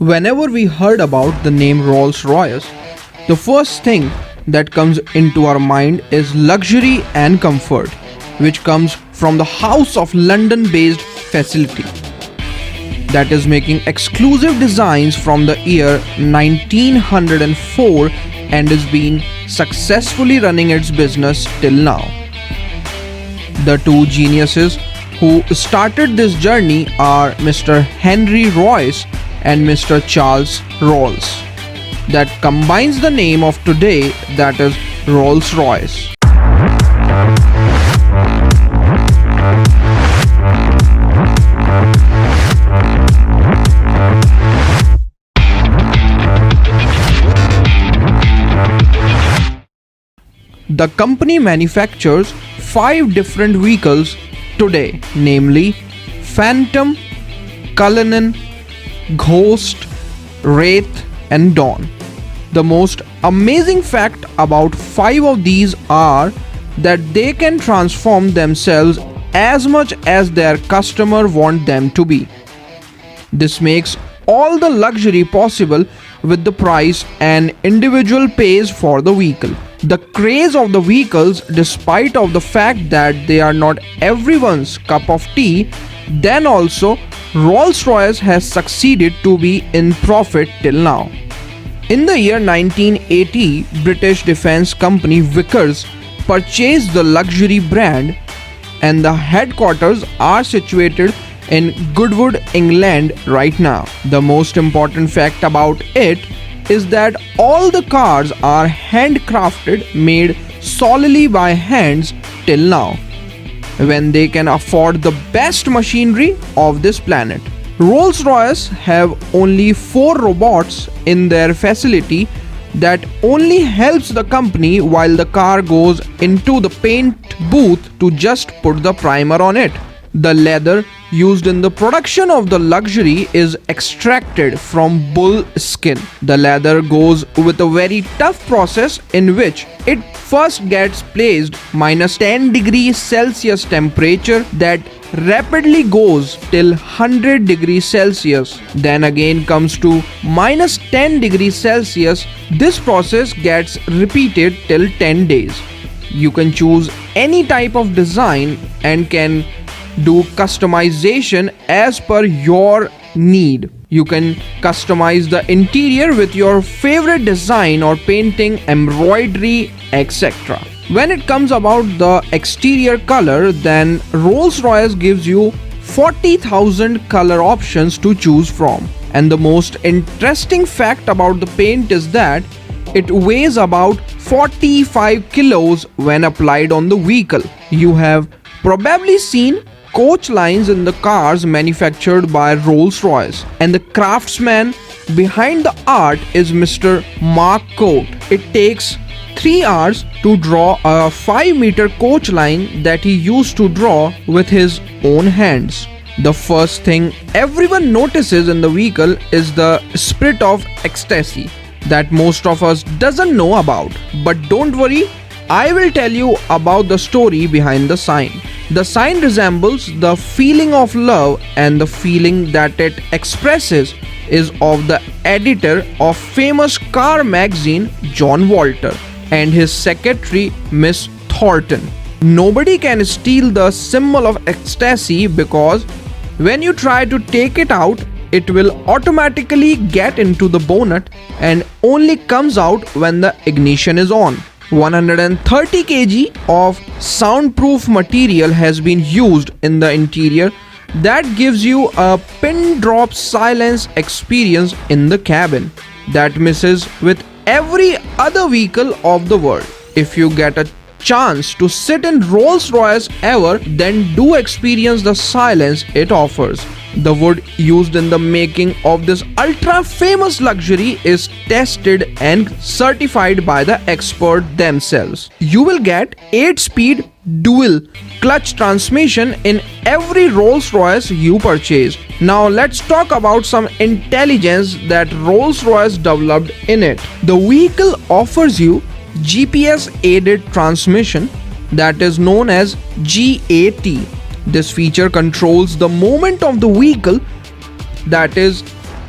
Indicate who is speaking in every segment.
Speaker 1: Whenever we heard about the name Rolls-Royce, the first thing that comes into our mind is luxury and comfort, which comes from the House of London-based facility that is making exclusive designs from the year 1904 and is been successfully running its business till now. The two geniuses who started this journey are Mr. Henry Royce and Mr. Charles Rolls. That combines the name of today, that is Rolls-Royce. The company manufactures 5 different vehicles today, namely Phantom, Cullinan, Ghost, Wraith and Dawn. The most amazing fact about 5 of these are that they can transform themselves as much as their customer want them to be. This makes all the luxury possible with the price an individual pays for the vehicle. The craze of the vehicles, despite of the fact that they are not everyone's cup of tea, then also Rolls-Royce has succeeded to be in profit till now. In the year 1980, British defense company Vickers purchased the luxury brand and the headquarters are situated in Goodwood, England right now. The most important fact about it is that all the cars are handcrafted, made solely by hands till now, when they can afford the best machinery of this planet. Rolls-Royce have only 4 robots in their facility that only helps the company while the car goes into the paint booth to just put the primer on it. The leather used in the production of the luxury is extracted from bull skin. The leather goes with a very tough process in which it first gets placed -10 degrees Celsius temperature that rapidly goes till 100 degrees Celsius, then again comes to -10 degrees Celsius. This process gets repeated till 10 days. You can choose any type of design and can do customization as per your need. You can customize the interior with your favorite design or painting, embroidery, etc. When it comes about the exterior color, then Rolls-Royce gives you 40,000 color options to choose from. And the most interesting fact about the paint is that it weighs about 45 kilos when applied on the vehicle. You have probably seen coach lines in the cars manufactured by Rolls-Royce, and the craftsman behind the art is Mr. Mark Coate. It takes 3 hours to draw a 5-meter coach line that he used to draw with his own hands. The first thing everyone notices in the vehicle is the spirit of ecstasy that most of us doesn't know about. But don't worry, I will tell you about the story behind the sign. The sign resembles the feeling of love, and the feeling that it expresses is of the editor of famous car magazine John Walter and his secretary Miss Thornton. Nobody can steal the symbol of ecstasy because when you try to take it out, it will automatically get into the bonnet and only comes out when the ignition is on. 130 kg of soundproof material has been used in the interior that gives you a pin drop silence experience in the cabin that misses with every other vehicle of the world. If you get a chance to sit in Rolls-Royce ever, then do experience the silence it offers. The wood used in the making of this ultra famous luxury is tested and certified by the expert themselves. You will get 8-speed dual clutch transmission in every Rolls-Royce you purchase. Now let's talk about some intelligence that Rolls-Royce developed in it. The vehicle offers you GPS aided transmission that is known as GAT. This feature controls the movement of the vehicle, that is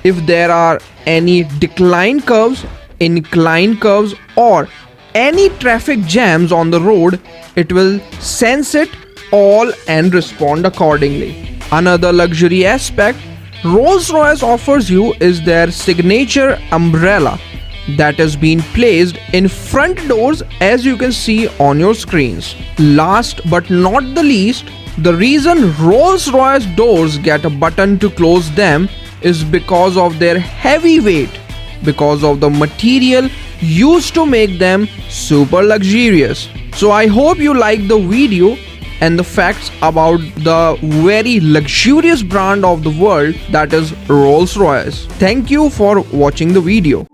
Speaker 1: If there are any decline curves, incline curves, or any traffic jams on the road, it will sense it all and respond accordingly. Another luxury aspect Rolls-Royce offers you is their signature umbrella that has been placed in front doors, as you can see on your screens. Last but not the least, the reason Rolls-Royce doors get a button to close them is because of their heavy weight, because of the material used to make them super luxurious. So I hope you liked the video and the facts about the very luxurious brand of the world, that is Rolls-Royce. Thank you for watching the video.